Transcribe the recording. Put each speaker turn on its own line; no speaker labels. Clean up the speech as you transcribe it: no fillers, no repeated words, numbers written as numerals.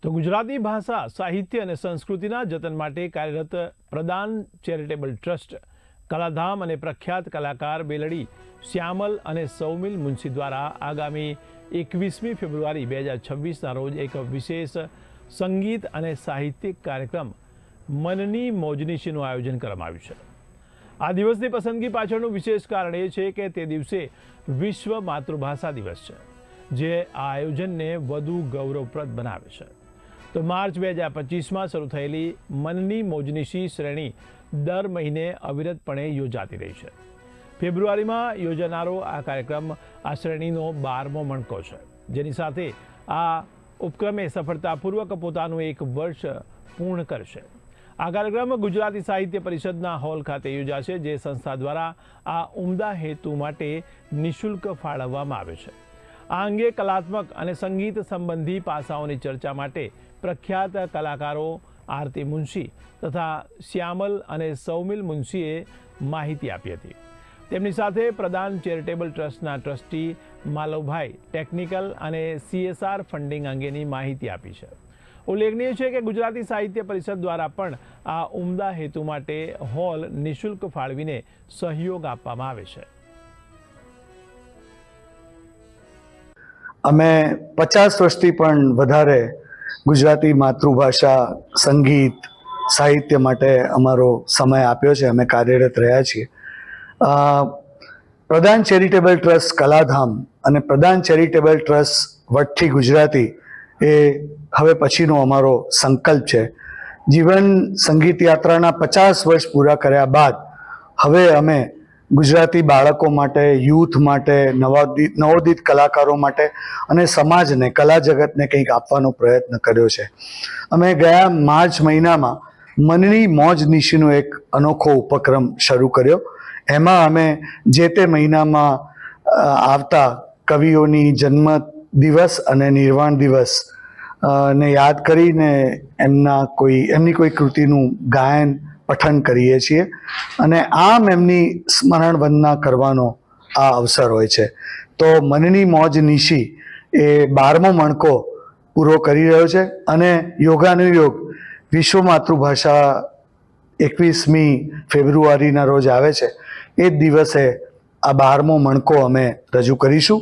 તો ગુજરાતી ભાષા સાહિત્ય અને સંસ્કૃતિના જતન માટે કાર્યરત પ્રદાન ચેરિટેબલ ટ્રસ્ટ કલાધામ અને પ્રખ્યાત કલાકાર બેલડી શ્યામલ અને સૌમિલ મુનશી દ્વારા આગામી 21મી ફેબ્રુઆરી 2026ના રોજ એક વિશેષ સંગીત અને સાહિત્યિક કાર્યક્રમ મનની મોજનીશીનું આયોજન કરવામાં આવ્યું છે। આ દિવસની પસંદગી પાછળનું વિશેષ કારણ એ છે કે તે દિવસે વિશ્વ માતૃભાષા દિવસ છે, જે આ આયોજનને વધુ ગૌરવપ્રદ બનાવે છે। તો માર્ચ 2025માં શરૂ થયેલી મનની મોજનીશી શ્રેણી દર મહિને અવિરતપણે યોજાતી રહી છે। ફેબ્રુઆરીમાં યોજાનારો આ કાર્યક્રમ આ શ્રેણીનો 12મો મણકો છે, જેની સાથે આ ઉપક્રમે સફળતાપૂર્વક પોતાનું એક વર્ષ પૂર્ણ કરશે। આ કાર્યક્રમ ગુજરાતી સાહિત્ય પરિષદના હોલ ખાતે યોજાશે, જે સંસ્થા દ્વારા આ ઉમદા હેતુ માટે નિઃશુલ્ક ફાળવવામાં આવે છે। આ અંગે કલાત્મક અને સંગીત સંબંધી પાસાઓની ચર્ચા માટે પ્રખ્યાત કલાકારો આરતી મુનશી તથા શ્યામલ અને સૌમિલ મુનશીએ માહિતી આપી હતી। તેમની સાથે પ્રદાન ચેરિટેબલ ટ્રસ્ટના ટ્રસ્ટી માલવભાઈ ટેકનિકલ અને CSR ફંડિંગ અંગેની માહિતી આપી છે। ઉલ્લેખનીય છે કે ગુજરાતી સાહિત્ય પરિષદ દ્વારા પણ આ ઉમદા હેતુ માટે હોલ નિઃશુલ્ક ફાળવીને સહયોગ આપવામાં આવે છે।
અમે 50 વર્ષથી પણ વધારે ગુજરાતી માતૃભાષા સંગીત સાહિત્ય માટે અમારો સમય આપ્યો છે। અમે કાર્યરત રહ્યા છીએ। પ્રદાન ચેરિટેબલ ટ્રસ્ટ કલાધામ અને પ્રદાન ચેરિટેબલ ટ્રસ્ટ વટથી ગુજરાતી એ હવે પછીનો અમારો સંકલ્પ છે। જીવન સંગીત યાત્રાના 50 વર્ષ પૂરા કર્યા બાદ હવે અમે ગુજરાતી બાળકો માટે, યુથ માટે, નવોદિત કલાકારો માટે અને સમાજને, કલા જગતને કંઈક આપવાનો પ્રયત્ન કર્યો છે। અમે ગયા માર્ચ મહિનામાં મનની મોજનીશીનો એક અનોખો ઉપક્રમ શરૂ કર્યો। એમાં અમે જે તે મહિનામાં આવતા કવિઓની જન્મ દિવસ અને નિર્વાણ દિવસ ને યાદ કરીને એમની કોઈ કૃતિનું ગાયન પઠન કરીએ છીએ અને આમ એમની સ્મરણ વંદના કરવાનો આ અવસર હોય છે। તો મનની મોજનીશી એ 12મો મણકો પૂરો કરી રહ્યો છે અને યોગાનુયોગ વિશ્વ માતૃભાષા 21મી ફેબ્રુઆરીના રોજ આવે છે। એ જ દિવસે આ 12મો મણકો અમે રજૂ કરીશું।